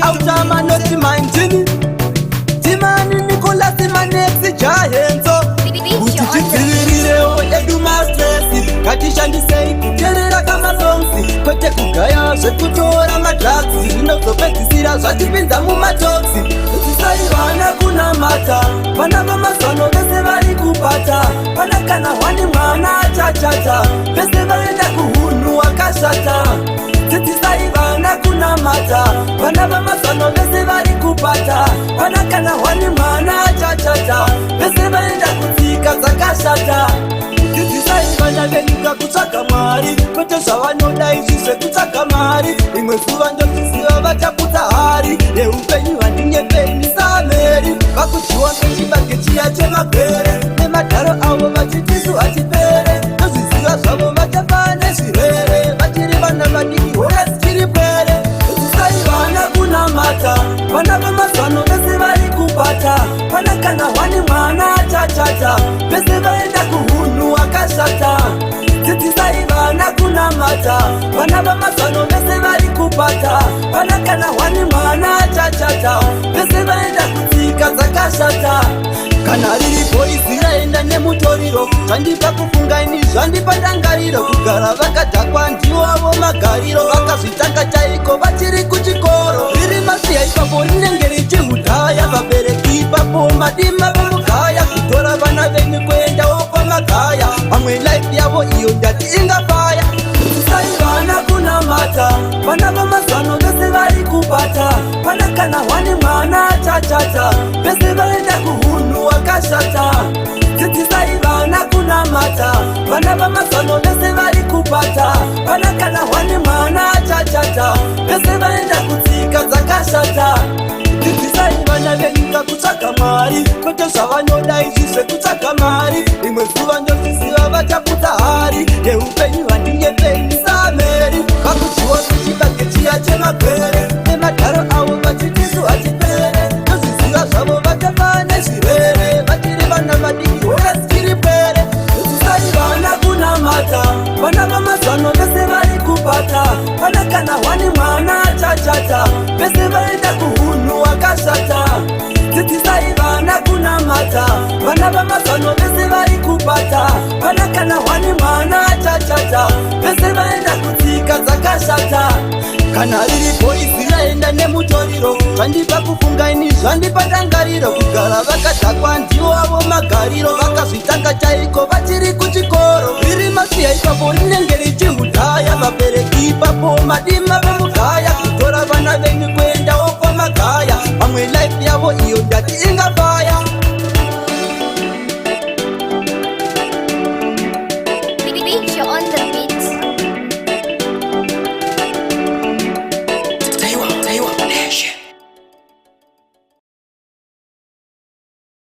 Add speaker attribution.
Speaker 1: outer man not mind Jimmy Timani Nicolas Timanexi Jahenzo Uchitirireo edu mastresi Katishandisei kukerera kama sonsi Kwete kugaya zvekutora madrugs Zvinozopedzisira zvatipinza mumatoksi Tisaiwana kuna mata Vana vamazano vese vari kupata Pana kana wani mwana chachata Vese vaenda kuhunu wakashata Tisaiwana kuna mata Vana vamazano vese vari kupata Pana kana wani mwana chachata Vese vaenda kutsika zakashata Tisaiwana venyika kutsvaka Mwari Kwete zvavanoda izvi zvekutsvaka mari Imwe zuva ndozvisiva vachaputsa hari Yeupenyu handinyepenyu sameri Vakudyiwa ngechibage chiya chemagwere Nemadharo avo vachitisu hachipere Ndozvisiva zvavo vachafa nezvirwere Vachiri vana vadiki hora dzichiri pwere Tisaiwana kuna mata Vana vamazano vese vari kupata Pana kana wani mwana chachata Vese vaenda kuhunu wakashata Tisaiwana kuna mata Vana vamazano vese vari kupata Pana kana wani mwana chachata Vese vaenda kutsika zakashata Kana riri boizi raenda nemutoriro Zvandipa kufunga ini zvandipa ndangariro Kugara vakadhakwa ndiwavo magariro Vakazvitanga chaiko vachiri kuchikoro Riri masiya ipapo rinenge richihudhaya Vabereki ipapo madima vomugaya Kutora vana venyu kuendawo kwamagaya Vamwe life yavo iyo ndati ingafaya Tisaiwana kuna mata Vana vamazano vese vari kupata Pana kana wani mwana chachata Vese vaenda kuhunu wakashata Tisaiwana kuna mata Vana vamazano vese vari kupata Pana kana wani mwana chachata Vese vaenda kutsika zakashata Tisaiwana venyika kutsvaka Mwari Kwete zvavanoda izvi zvekutsvaka mari Imwe zuva ndozvisiva vachaputsa hari Yeupenyu handinyepenyu sameri Vakudyiwa ngechibage chiya chemagwere Nemadharo avo vachitisu hachipere Ndozvisiva zvavo vachafa nezvirwere Vachiri vana vadiki hora dzichiri pwere Tisaiwana kuna mata Vana vamazano vese vari kupata Pana kana wani mwana chachata Vese vaenda kuhunu wakashata Tisaiwana kuna mata Vana vamazano vese vari kupata Pana kana wani mwana chachata Vese vaenda kutsika zakashata Kana riri boizi raenda nemutoriro Zvandipa kufunga ini zvandipa ndangariro Kugara vakadhakwa ndiwavo magariro Vakazvitanga chaiko vachiri kuchikoro Riri masiya ipapo rinenge richihudhaya Vabereki ipapo madima vomugaya Kutora vana venyu kuendawo kwamagaya Vamwe life yavo iyo ndati ingafaya